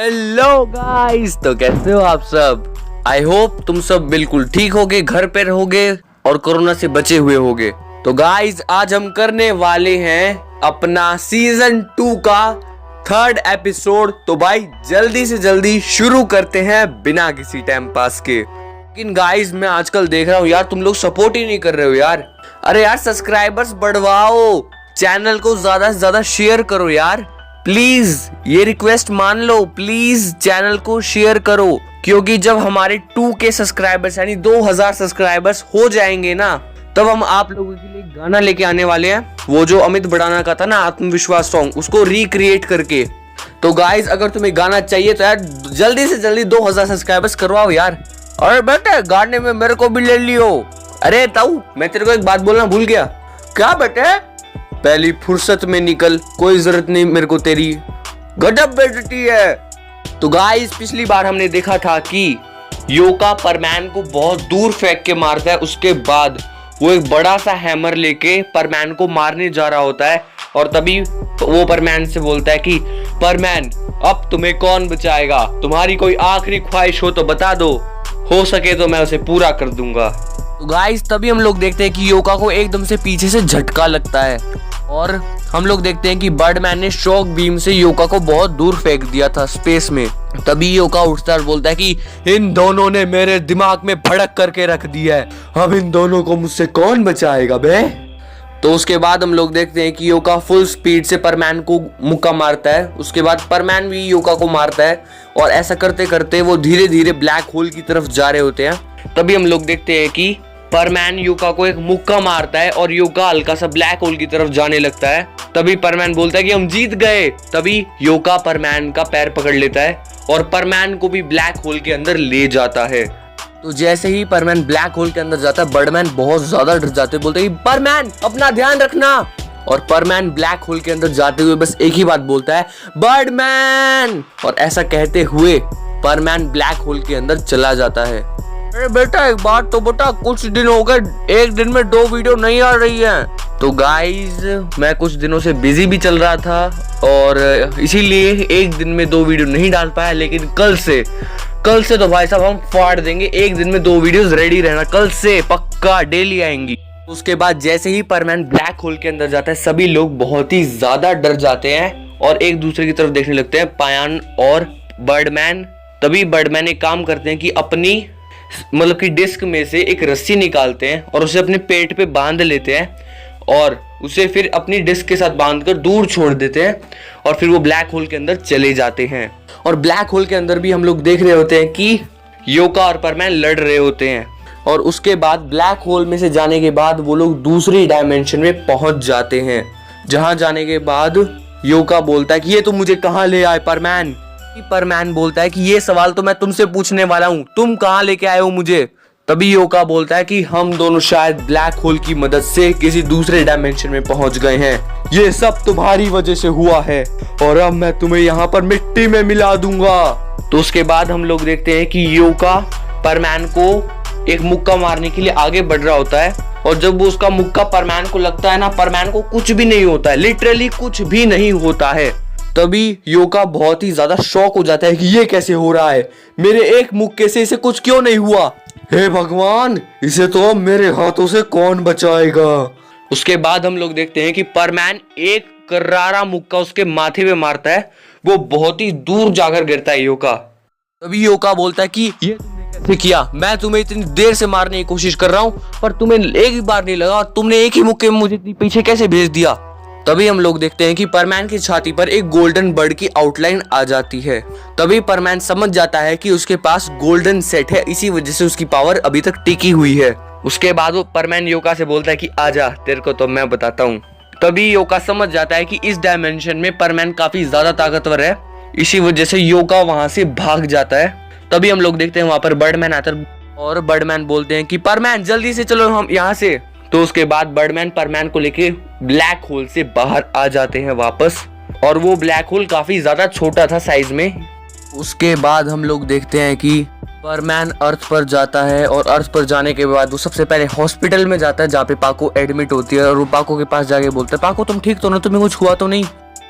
Hello guys, तो कैसे हो आप सब। आई होप तुम सब बिल्कुल ठीक होगे, घर पे रहोगे और कोरोना से बचे हुए होगे। तो गाइस आज हम करने वाले हैं अपना सीजन 2 का 3rd एपिसोड। तो भाई जल्दी से जल्दी शुरू करते हैं बिना किसी टाइम पास के। लेकिन गाइस मैं आजकल देख रहा हूँ यार, तुम लोग सपोर्ट ही नहीं कर रहे हो यार। अरे यार सब्सक्राइबर्स बढ़वाओ, चैनल को ज्यादा से ज्यादा शेयर करो यार प्लीज, ये रिक्वेस्ट मान लो। प्लीज चैनल को शेयर करो, क्योंकि जब हमारे 2K सब्सक्राइबर्स यानी 2000 सब्सक्राइबर्स हो जाएंगे ना, तब हम आप लोगों के लिए गाना लेके आने वाले हैं। वो जो अमित भड़ाना का था ना, आत्मविश्वास सॉन्ग, उसको रिक्रिएट करके। तो गाइस अगर तुम्हें गाना चाहिए तो यार जल्दी से जल्दी 2000 सब्सक्राइबर्स करवाओ यार। और बेटे गाने में मेरे को भी ले लियो। अरे ताऊ मैं तेरे को एक बात बोलना भूल गया। क्या बेटे? पहली फुर्सत में निकल, कोई जरूरत नहीं मेरे को तेरी, गजब बेइज्जती है। तो गाइस पिछली बार हमने देखा था कि योका परमैन को बहुत दूर फेंक के मारता है, उसके बाद वो एक बड़ा सा हैमर लेके परमैन को मारने जा रहा होता है। और तभी वो परमैन से बोलता है कि परमैन अब तुम्हें कौन बचाएगा, तुम्हारी कोई आखिरी ख्वाहिश हो तो बता दो, हो सके तो मैं उसे पूरा कर दूंगा। तो गाइस तभी हम लोग देखते हैं कि योका को एकदम से पीछे से झटका लगता है और हम लोग देखते हैं कि बर्डमैन ने शॉक बीम से योका को बहुत दूर फेंक दिया था स्पेस में। तभी योका उठता है और बोलता है कि इन दोनों ने मेरे दिमाग में भड़क करके रख दिया है, अब इन दोनों को मुझसे कौन बचाएगा बे। तो उसके बाद हम लोग देखते हैं कि योका फुल स्पीड से परमैन को मुक्का मारता है। उसके बाद परमैन भी योका को मारता है और ऐसा करते करते वो धीरे धीरे ब्लैक होल की तरफ जा रहे होते हैं। तभी हम लोग देखते हैं कि परमैन योका को एक मुक्का मारता है और योका हल्का सा ब्लैक होल की तरफ जाने लगता है। तभी परमैन बोलता है कि हम जीत गए। तभी योका परमैन का पैर पकड़ लेता है और परमैन को भी ब्लैक होल के अंदर ले जाता है। तो जैसे ही परमैन ब्लैक होल के अंदर जाता है, बर्डमैन बहुत ज्यादा डर जाते हैं, बोलते हैं कि परमैन अपना ध्यान रखना। और परमैन ब्लैक होल के अंदर जाते हुए बस एक ही बात बोलता है, बर्डमैन। और ऐसा कहते हुए परमैन ब्लैक होल के अंदर चला जाता है। अरे बेटा एक बात तो बता, कुछ दिन हो गए एक दिन में 2 वीडियो नहीं आ रही है। तो गाइज मैं कुछ दिनों से बिजी भी चल रहा था और इसीलिए एक दिन में 2 वीडियो नहीं डाल पाया। लेकिन कल से तो भाई साहब हम फाड़ देंगे, एक दिन में 2 वीडियोस रेडी रहना, कल से पक्का डेली आएंगी। उसके बाद जैसे ही परमैन ब्लैक होल के अंदर जाता है, सभी लोग बहुत ही ज्यादा डर जाते हैं और एक दूसरे की तरफ देखने लगते हैं, पायान और बर्डमैन। तभी बर्डमैन एक काम करते हैं कि अपनी मतलब कि डिस्क में से एक रस्सी निकालते हैं और उसे अपने पेट पे बांध लेते हैं और उसे फिर अपनी डिस्क के साथ बांधकर दूर छोड़ देते हैं और फिर वो ब्लैक होल के अंदर चले जाते हैं। और ब्लैक होल के अंदर भी हम लोग देख रहे होते हैं कि योका और परमैन लड़ रहे होते हैं। और उसके बाद ब्लैक होल में से जाने के बाद वो लोग दूसरी डायमेंशन में पहुंच जाते हैं, जहां जाने के बाद योका बोलता है कि ये तुम मुझे कहां ले आए परमैन। परमैन बोलता है कि ये सवाल तो मैं तुमसे पूछने वाला हूँ, तुम कहां लेके आए हो मुझे। तभी योका बोलता है कि हम दोनों शायद ब्लैक होल की मदद से किसी दूसरे डायमेंशन में पहुंच गए हैं, ये सब तुम्हारी वजह से हुआ है और अब मैं तुम्हें यहाँ पर मिट्टी में मिला दूंगा। तो उसके बाद हम लोग देखते हैं कि योका परमैन को एक मुक्का मारने के लिए आगे बढ़ रहा होता है और जब वो उसका मुक्का परमैन को लगता है ना, परमैन को कुछ भी नहीं होता है, लिटरली कुछ भी नहीं होता है। तभी योका बहुत ही ज्यादा शॉक हो जाता है कि ये कैसे हो रहा है, मेरे एक मुक्के से इसे कुछ क्यों नहीं हुआ, हे भगवान इसे तो मेरे हाथों से कौन बचाएगा। उसके बाद हम लोग देखते हैं कि परमैन एक करारा मुक्का उसके माथे पे मारता है, वो बहुत ही दूर जाकर गिरता है योका। तभी योका बोलता है कि ये तुमने कैसे किया, मैं तुम्हें इतनी देर से मारने की कोशिश कर रहा हूँ पर तुम्हें एक ही बार नहीं लगा, तुमने एक ही मुक्के में मुझे पीछे कैसे भेज दिया। तभी हम लोग देखते हैं कि परमैन की छाती पर एक गोल्डन बर्ड की आउटलाइन आ जाती है। तभी परमैन समझ जाता है कि उसके पास गोल्डन सेट है, इसी वजह से उसकी पावर अभी तक टिकी हुई है। उसके बाद वो परमैन योका से बोलता है कि आजा तेरे को तो मैं बताता हूँ। तभी योका समझ जाता है कि इस डायमेंशन में परमैन काफी ज्यादा ताकतवर है, इसी वजह से योका वहां से भाग जाता है। तभी हम लोग देखते हैं वहां पर बर्डमैन आता है और बर्डमैन बोलते हैं कि परमैन जल्दी से चलो हम यहाँ से। तो उसके बाद बर्डमैन परमैन को लेके ब्लैक होल से बाहर आ जाते हैं वापस, और वो ब्लैक होल काफी ज्यादा छोटा था साइज में। उसके बाद हम लोग देखते हैं कि परमैन अर्थ पर जाता है और अर्थ पर जाने के बाद वो सबसे पहले हॉस्पिटल में जाता है जहाँ पे पाको एडमिट होती है और वो पाको के पास जाके बोलता है, पाको तुम ठीक तो ना, तुम्हें कुछ हुआ तो नहीं।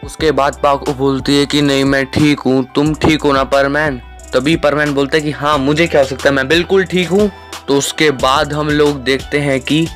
उसके बाद पाको बोलती है कि नहीं मैं ठीक हूँ, तुम ठीक हो ना परमैन। तभी परमैन बोलता है कि हाँ मुझे क्या हो सकता है, मैं बिल्कुल ठीक हूँ। तो उसके बाद हम लोग देखते हैं कि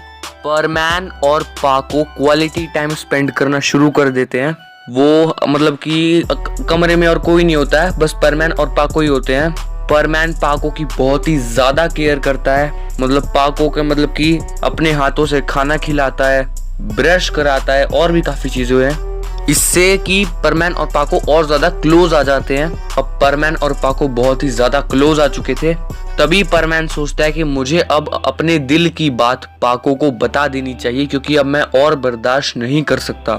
परमैन और पाको क्वालिटी टाइम स्पेंड करना शुरू कर देते हैं। वो मतलब कि कमरे में और कोई नहीं होता है, बस परमैन और पाको ही होते हैं। परमैन पाको की बहुत ही ज्यादा केयर करता है, मतलब पाको के मतलब कि अपने हाथों से खाना खिलाता है, ब्रश कराता है और भी काफी चीजें हैं, इससे कि परमैन और पाको और ज्यादा क्लोज आ जाते हैं। अब परमैन और पाको बहुत ही ज्यादा क्लोज आ चुके थे। तभी परमैन सोचता है कि मुझे अब अपने दिल की बात पाको को बता देनी चाहिए, क्योंकि अब मैं और बर्दाश्त नहीं कर सकता।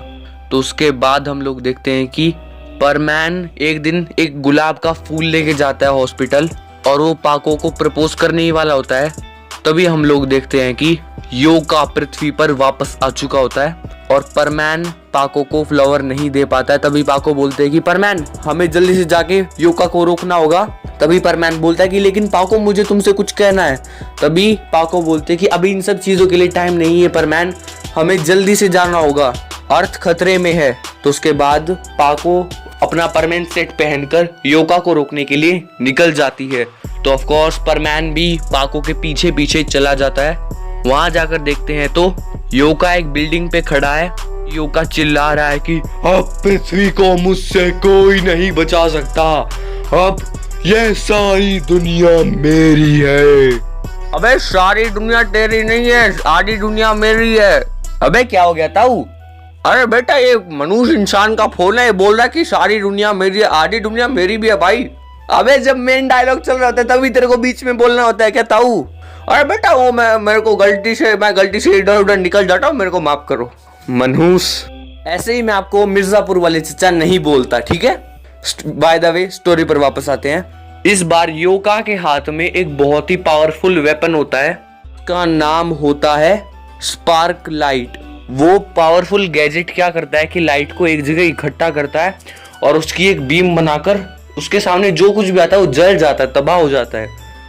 तो उसके बाद हम लोग देखते हैं कि परमैन एक दिन एक गुलाब का फूल लेके जाता है हॉस्पिटल, और वो पाको को प्रपोज करने ही वाला होता है। तभी हम लोग देखते हैं कि योका पृथ्वी पर वापस आ चुका होता है, और परमैन पाको को फ्लावर नहीं दे पाता है। तभी पाको बोलते हैं कि परमैन हमें जल्दी से जाके योका को रोकना होगा। तभी परमैन बोलता है कि लेकिन पाको मुझे तुमसे कुछ कहना है। तभी पाको बोलते हैं कि अभी इन सब चीजों के लिए टाइम नहीं है परमैन, हमें जल्दी से जाना होगा, अर्थ खतरे में है। तो उसके बाद पाको अपना परमैन सेट पहनकर योका को रोकने के लिए निकल जाती है। तो ऑफ कोर्स परमैन भी पाको के पीछे पीछे चला जाता है। वहां जाकर देखते हैं तो योका एक बिल्डिंग पे खड़ा है। योका चिल्ला रहा है कि अब पृथ्वी को मुझसे कोई नहीं बचा सकता, अब ये सारी दुनिया मेरी है। अबे सारी दुनिया तेरी नहीं है, सारी दुनिया मेरी है। अबे क्या हो गया ताऊ? अरे बेटा ये मनुष्य इंसान का फोन है, बोल रहा है कि सारी दुनिया मेरी है, आधी दुनिया मेरी भी है भाई। अबे जब मेन डायलॉग चल रहा होता है तभी तेरे को बीच में बोलना होता है क्या ताऊ? अरे बेटा वो मैं गलती से इधर उधर निकल जाता हूँ, मेरे को माफ करो मनहूस। ऐसे ही मैं आपको मिर्जापुर वाले चचा नहीं बोलता, ठीक है। बाय द वे स्टोरी पर वापस आते हैं। इस बार योका के हाथ में एक बहुत ही पावरफुल वेपन होता है, उसका नाम होता है स्पार्क लाइट। वो पावरफुल गैजेट क्या करता है कि लाइट को एक जगह इकट्ठा करता है और उसकी एक बीम बनाकर उसके सामने जो कुछ भी आता है वो जल जाता है, तबाह हो जाता है।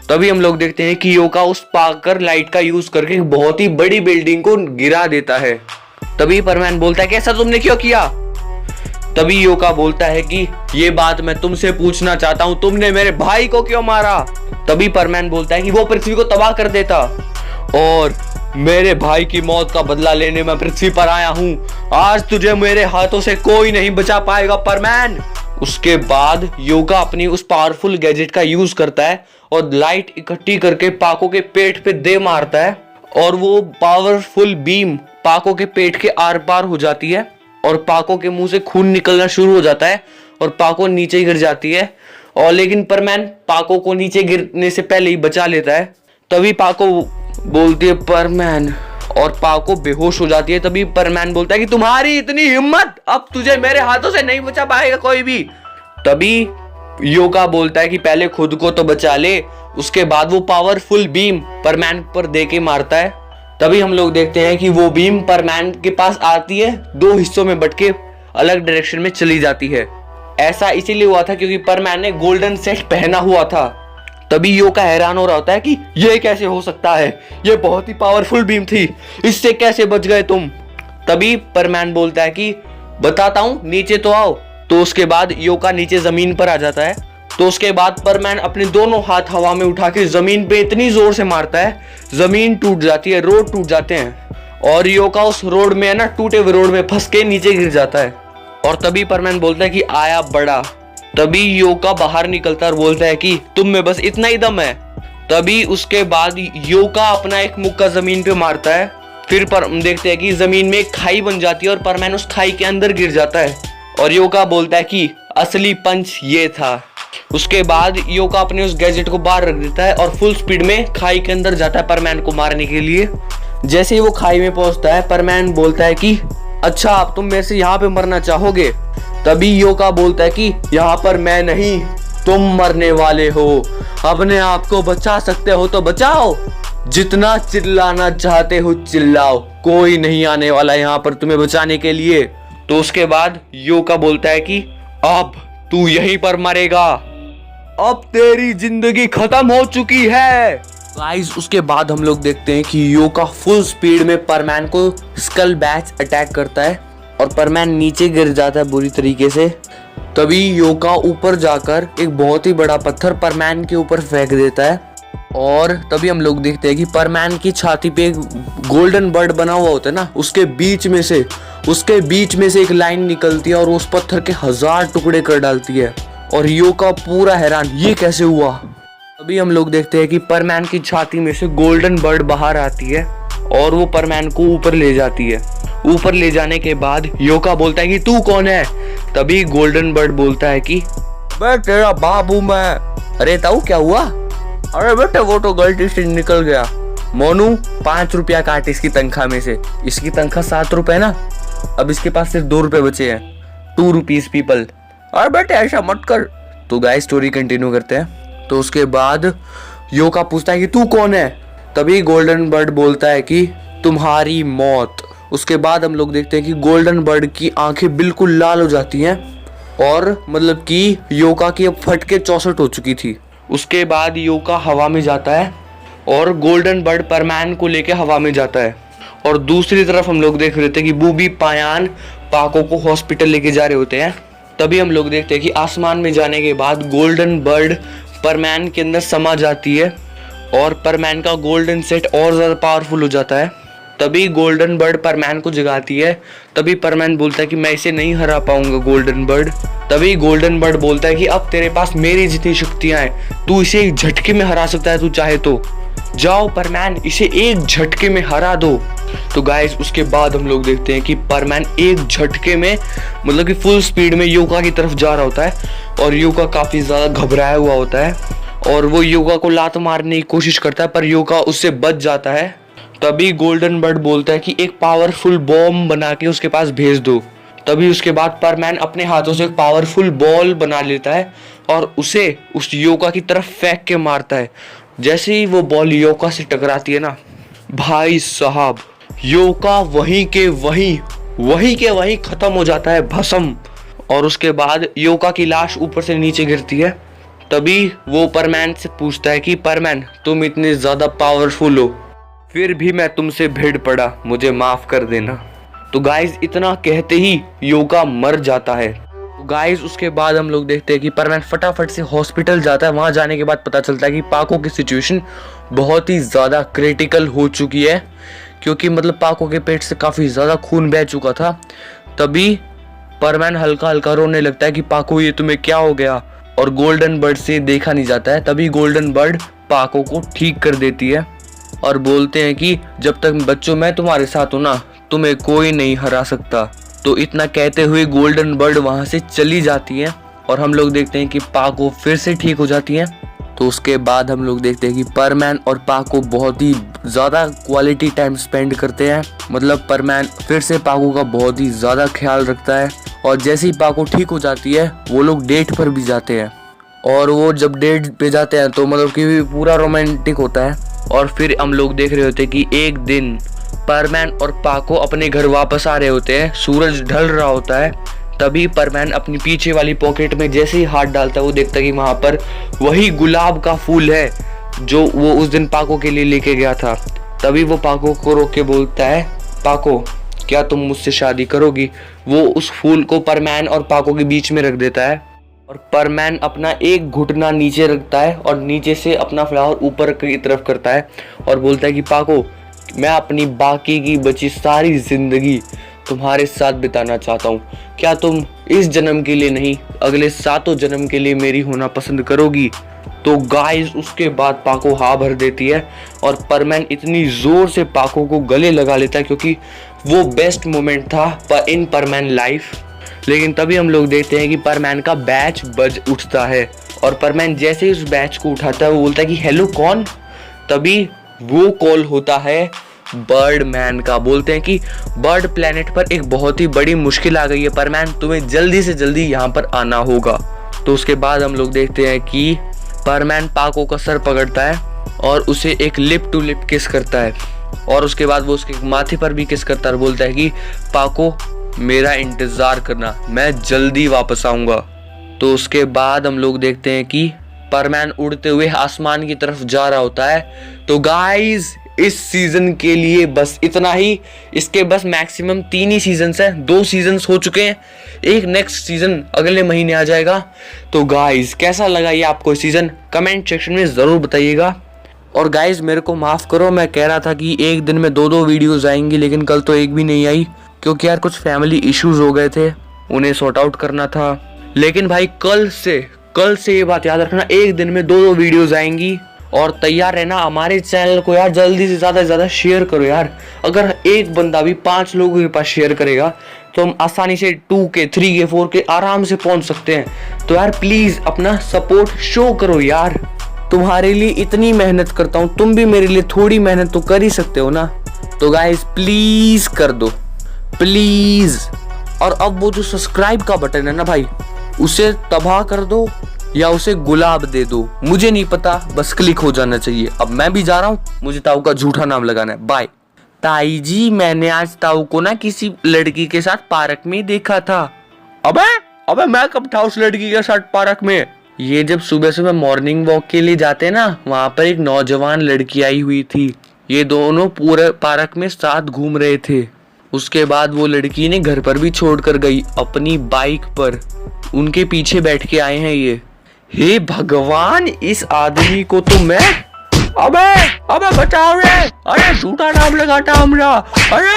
तभी हम लोग देखते हैं कि योका उस पाकर लाइट का यूज करके एक बहुत ही बड़ी बिल्डिंग को गिरा देता है। तभी परमैन बोलता है कि ऐसा तुमने क्यों किया? तभी योका बोलता है कि ये बात मैं तुमसे पूछना चाहता हूँ, तुमने मेरे भाई को क्यों मारा? तभी परमैन बोलता है कि वो पृथ्वी को तबाह कर देता, और मेरे भाई की मौत का बदला लेने मैं पृथ्वी पर आया हूँ। आज तुझे मेरे हाथों से कोई नहीं बचा पाएगा परमैन। उसके बाद योका अपनी उस पावरफुल गैजेट का यूज करता है और लाइट इकट्ठी करके पाको के पेट पे दे मारता है, और वो पावरफुल बीम पाको के पेट के आर पार हो जाती है और पाको के मुंह से खून निकलना शुरू हो जाता है और पाको नीचे गिर जाती है। और लेकिन परमैन पाको को नीचे गिरने से पहले ही बचा लेता है। तभी पाको बोलती है परमैन, और पाको बेहोश हो जाती है। तभी परमैन बोलता है कि तुम्हारी इतनी हिम्मत, अब तुझे मेरे हाथों से नहीं बचा पाएगा कोई भी। तभी योका बोलता है कि पहले खुद को तो बचा ले। उसके बाद वो पावरफुल बीम परमैन पर दे के मारता है। तभी हम लोग देखते हैं कि वो बीम परमैन के पास आती है, दो हिस्सों में बट के अलग डायरेक्शन में चली जाती है। ऐसा इसीलिए हुआ था क्योंकि परमैन ने गोल्डन सेट पहना हुआ था। तभी योका हैरान हो रहा होता है कि ये कैसे हो सकता है, ये बहुत ही पावरफुल बीम थी, इससे कैसे बच गए तुम? तभी परमैन बोलता है कि बताता हूँ, नीचे तो आओ। तो उसके बाद योका नीचे जमीन पर आ जाता है। तो उसके बाद परमैन अपने दोनों हाथ हवा में उठा के जमीन पे इतनी जोर से मारता है, जमीन टूट जाती है, रोड टूट जाते हैं, और योका उस रोड में ना टूटे हुए रोड में फंस के नीचे गिर जाता है। और तभी परमैन बोलता है कि आया बड़ा। तभी योका बाहर निकलता है और बोलता है कि तुम में बस इतना ही दम है। तभी उसके बाद योका अपना एक मुक्का जमीन पे मारता है। फिर देखते हैं कि जमीन में एक खाई बन जाती है और परमैन उस खाई के अंदर गिर जाता है, और योका बोलता है कि असली पंच ये था। उसके बाद योका अपने उस गैजेट को बाहर रख देता है और फुल स्पीड में खाई के अंदर जाता है परमैन को मारने के लिए। जैसे ही वो खाई में पहुंचता है, परमैन बोलता है कि अच्छा अब तुम मेरे से यहाँ पे मरना चाहोगे? तभी योका बोलता है कि यहाँ पर मैं नहीं, तुम मरने वाले हो, अपने आप को बचा सकते हो तो बचाओ, जितना चिल्लाना चाहते हो चिल्लाओ, कोई नहीं आने वाला यहाँ पर तुम्हें बचाने के लिए। तो उसके बाद योका बोलता है कि अब तू यहीं पर मरेगा, अब तेरी जिंदगी खत्म हो चुकी है। गाइस उसके बाद हम लोग देखते हैं कि योका फुल स्पीड में परमैन को स्कल बैच अटैक करता है, और परमैन नीचे गिर जाता है बुरी तरीके से। तभी योका ऊपर जाकर एक बहुत ही बड़ा पत्थर परमैन के ऊपर फेंक देता है और तभी हम लोग देखते हैं कि परमैन की छाती पे एक गोल्डन बर्ड बना हुआ होता है ना, उसके बीच में से एक लाइन निकलती है और उस पत्थर के 1000 टुकड़े कर डालती है। और योका पूरा हैरान, ये कैसे हुआ। तभी हम लोग देखते हैं कि परमैन की छाती में से गोल्डन बर्ड बाहर आती है और वो परमैन को ऊपर ले जाती है। ऊपर ले जाने के बाद योका बोलता है कि तू कौन है। तभी गोल्डन बर्ड बोलता है कि मैं तेरा बाप हूं मैं। अरे ताऊ क्या हुआ। अरे बेटे वो तो गलती से निकल गया। मोनू 5 रुपया काट इसकी तनख्वाह में से। इसकी तनख्वाह 7 रुपए ना, अब इसके पास सिर्फ 2 रुपए बचे हैं। 2 रुपीज पीपल। अरे बेटे ऐसा मत कर। तो गाइस स्टोरी कंटिन्यू करते हैं। तो उसके बाद योका पूछता है कि तू कौन है। तभी गोल्डन बर्ड बोलता है कि तुम्हारी मौत। उसके बाद हम लोग देखते हैं कि गोल्डन बर्ड की आंखें बिल्कुल लाल हो जाती हैं और मतलब कि योका की अब फटके 64 हो चुकी थी। उसके बाद योका हवा में जाता है और गोल्डन बर्ड परमैन को लेके हवा में जाता है। और दूसरी तरफ हम लोग देख रहे थे कि बूबी पायान पाको को हॉस्पिटल लेके जा रहे होते हैं। तभी हम लोग देखते हैं कि आसमान में जाने के बाद गोल्डन बर्ड परमैन के अंदर समा जाती है और परमैन का गोल्डन सेट और ज़्यादा पावरफुल हो जाता है। तभी गोल्डन बर्ड परमैन को जगाती है। तभी परमैन बोलता है कि मैं इसे नहीं हरा पाऊंगा गोल्डन बर्ड। तभी गोल्डन बर्ड बोलता है कि अब तेरे पास मेरी जितनी शक्तियां हैं, तू इसे एक झटके में हरा सकता है, तू चाहे तो जाओ परमैन इसे एक झटके में हरा दो। तो गाइस उसके बाद हम लोग देखते हैं कि परमैन एक झटके में मतलब कि फुल स्पीड में योका की तरफ जा रहा होता है और योका काफी ज्यादा घबराया हुआ होता है और वो योका को लात मारने की कोशिश करता है पर योका उससे बच जाता है। तभी गोल्डन बर्ड बोलता है कि एक पावरफुल बॉम्ब बना के उसके पास भेज दो। तभी उसके बाद परमैन अपने हाथों से एक पावरफुल बॉल बना लेता है और उसे उस योका की तरफ फेंक के मारता है। जैसे ही वो बॉल योका से टकराती है ना, भाई साहब योका वहीं के वहीं खत्म हो जाता है भस्म। और उसके बाद योका की लाश ऊपर से नीचे गिरती है। तभी वो परमैन से पूछता है कि परमैन तुम इतने ज्यादा पावरफुल हो फिर भी मैं तुमसे भिड़ पड़ा, मुझे माफ कर देना। तो गाइस इतना कहते ही योका मर जाता है। तो गाइस उसके बाद हम लोग देखते हैं कि परमैन फटाफट से हॉस्पिटल जाता है। वहां जाने के बाद पता चलता है कि पाको की सिचुएशन बहुत ही ज्यादा क्रिटिकल हो चुकी है क्योंकि मतलब पाको के पेट से काफी ज्यादा खून बह चुका था। तभी परमैन हल्का हल्का रोने लगता है कि पाको ये तुम्हें क्या हो गया और गोल्डन बर्ड से देखा नहीं जाता है। तभी गोल्डन बर्ड पाको को ठीक कर देती है और बोलते हैं कि जब तक बच्चों मैं तुम्हारे साथ हूं ना तुम्हें कोई नहीं हरा सकता। तो इतना कहते हुए गोल्डन बर्ड वहां से चली जाती है और हम लोग देखते हैं कि पाको फिर से ठीक हो जाती है। तो उसके बाद हम लोग देखते हैं कि परमैन और पाको बहुत ही ज्यादा क्वालिटी टाइम स्पेंड करते हैं। मतलब परमैन फिर से पाको का बहुत ही ज्यादा ख्याल रखता है और जैसे ही पाको ठीक हो जाती है वो लोग डेट पर भी जाते हैं। और वो जब डेट पे जाते हैं तो मतलब कि पूरा रोमांटिक होता है। और फिर हम लोग देख रहे होते हैं कि एक दिन परमैन और पाको अपने घर वापस आ रहे होते हैं। सूरज ढल रहा होता है। तभी परमैन अपनी पीछे वाली पॉकेट में जैसे ही हाथ डालता है वो देखता है कि वहां पर वही गुलाब का फूल है जो वो उस दिन पाको के लिए लेके गया था। तभी वो पाको को रोक के बोलता है पाको क्या तुम मुझसे शादी करोगी। वो उस फूल को परमैन और पाको के बीच में रख देता है और परमैन अपना एक घुटना नीचे रखता है और नीचे से अपना फ्लावर ऊपर की तरफ करता है और बोलता है कि पाको मैं अपनी बाकी की बची सारी जिंदगी तुम्हारे साथ बिताना चाहता हूँ। क्या तुम इस जन्म के लिए नहीं अगले 7 जन्म के लिए मेरी होना पसंद करोगी। तो गाइस उसके बाद पाको हाँ भर देती है और परमैन इतनी जोर से पाको को गले लगा लेता है क्योंकि वो बेस्ट मोमेंट था इन परमैन लाइफ। लेकिन तभी हम लोग देखते हैं कि परमैन का बैच बज उठता है और परमैन जैसे ही उस बैच को उठाता है वो बोलता है कि हेलो कौन। तभी वो कॉल होता है बर्ड मैन का। बोलते हैं कि बर्ड प्लेनेट पर एक बहुत ही बड़ी मुश्किल आ गई है परमैन, तुम्हें जल्दी से जल्दी यहाँ पर आना होगा। तो उसके बाद हम लोग देखते हैं कि परमैन पाको का सर पकड़ता है और उसे एक लिप टू लिप किस करता है और उसके बाद वो उसके माथे पर भी किस करता है और बोलता है कि पाको मेरा इंतजार करना, मैं जल्दी वापस आऊंगा। तो उसके बाद हम लोग देखते हैं कि परमैन उड़ते हुए आसमान की तरफ जा रहा होता है। तो गाइस इस सीजन के लिए बस इतना ही। इसके बस मैक्सिमम 3 ही सीजन्स हैं, 2 सीजन्स हो चुके हैं, एक नेक्स्ट सीजन अगले महीने आ जाएगा। तो गाइज कैसा लगा ये आपको सीजन, कमेंट सेक्शन में ज़रूर बताइएगा। और गाइज मेरे को माफ़ करो, मैं कह रहा था कि एक दिन में 2-2 वीडियोज़ आएंगी, लेकिन कल तो एक भी नहीं आई, क्योंकि यार कुछ फैमिली इश्यूज हो गए थे, उन्हें सॉर्ट आउट करना था। लेकिन भाई कल से ये बात याद रखना, एक दिन में 2-2 वीडियोस आएंगी। और तैयार रहना हमारे चैनल को यार जल्दी से ज़्यादा शेयर करो यार। अगर एक बंदा भी 5 लोगों के पास शेयर करेगा तो हम आसानी से 2K 3K 4K आराम से पहुंच सकते हैं। तो यार प्लीज़ अपना सपोर्ट शो करो यार, तुम्हारे लिए इतनी मेहनत करता हूँ, तुम भी मेरे लिए थोड़ी मेहनत तो कर ही सकते हो ना। तो गाइस प्लीज़ कर दो प्लीज़। और अब वो जो सब्सक्राइब का बटन है ना भाई, उसे तबाह कर दो या उसे गुलाब दे दो, मुझे नहीं पता, बस क्लिक हो जाना चाहिए। अब मैं भी जा रहा हूँ, मुझे ताऊ का झूठा नाम लगाना है। बाय। ताई जी मैंने आज ताऊ को ना किसी लड़की के साथ पार्क में देखा था। अबे मैं कब था उस लड़की के साथ पार्क में? ये जब सुबह सुबह मॉर्निंग वॉक के लिए जाते ना, वहां पर एक नौजवान लड़की आई हुई थी। ये दोनों पूरे पार्क में साथ घूम रहे थे। उसके बाद वो लड़की ने घर पर भी छोड़कर गई अपनी बाइक पर। उनके पीछे बैठ के आए हैं ये। हे भगवान, इस आदमी को तो मैं अबे बचाओ रे, अरे झूठा नाम लगाता हमरा, अरे